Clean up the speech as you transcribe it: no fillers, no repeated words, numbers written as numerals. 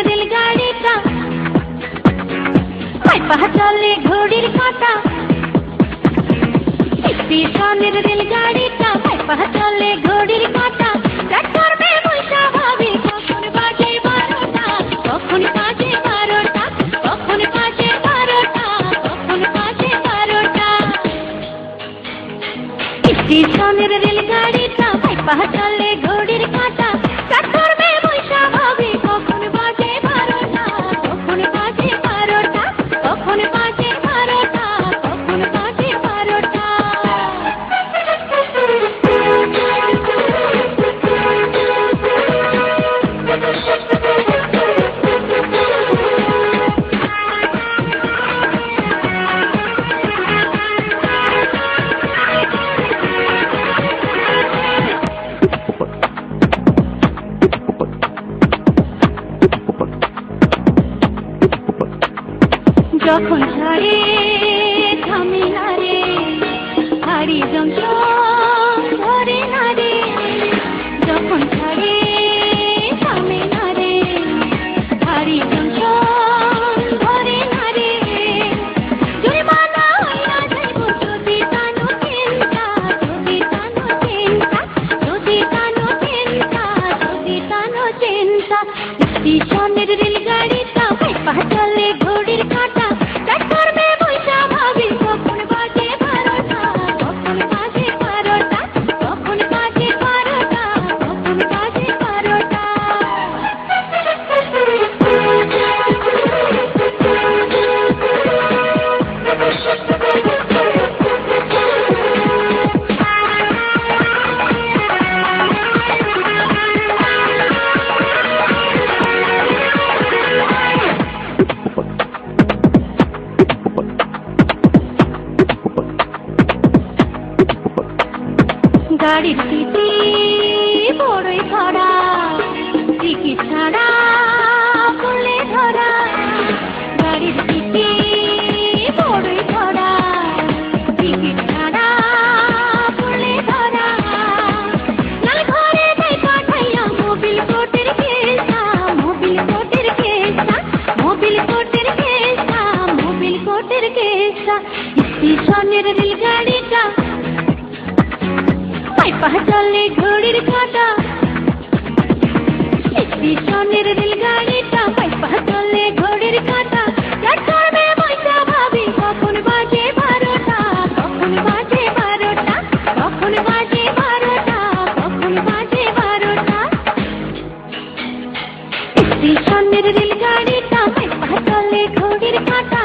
রেলগাড়িটা পায়ে চলে ঘড়ির কাঁটা। স্টেশনের রেলগাড়িটা পায়ে চলে ঘড়ির কাঁটা। প্ল্যাটফর্মে বসে ভাবি কখন বাজে 12টা, কখন বাজে 12টা, কখন বাজে 12টা, কখন বাজে 12টা। স্টেশনের রেলগাড়িটা পায়ে চলে ঘড়ির কাঁটা। প্ল্যাটফর্মে বসে ভাবি কখন বাজে 12টা, কখন বাজে 12টা, কখন বাজে 12টা, কখন বাজে 12টা। যখন ছাড়ে থামে না রে, হারি জমজম ধরে না রে। যখন ছাড়ে থামে না রে, হারি জমজম ধরে না রে। জরিমানা হইয়া যাইব যদি টানো চিন্তা, যদি টানো চিন্তা, যদি টানো চিন্তা, যদি টানো চিন্তা। স্টেশনের রেলগাড়িটা পায়ে চলে ঘড়ির কাঁটা। প্ল্যাটফর্মে বসে ভাবি কখন বাজে 12টা, কখন বাজে 12টা, কখন বাজে 12টা, কখন বাজে 12টা। গাড়ির সিটি বড়ই ধরা, টিকিট ছাড়া বলে ধরা। গাড়ির সিটি বড়ই ধরা, টিকিট ছাড়া বলে ধরা। লাল ঘরে যাই পাঠাইয়া মোবিল কোটের কেসা, মোবিল কোটের কেসা, মোবিল কোটের কেসা, মোবিল কোটের কেসা। স্টেশনের রেলগাড়িটা পায়ে চলে ঘড়ির কাঁটা। স্টেশনের রেলগাড়িটা পায়ে চলে ঘড়ির কাঁটা। প্ল্যাটফর্মে বসে ভাবি কখন বাজে 12টা, কখন বাজে 12টা, কখন বাজে 12টা, কখন বাজে 12টা। স্টেশনের রেলগাড়িটা পায়ে চলে ঘড়ির কাঁটা।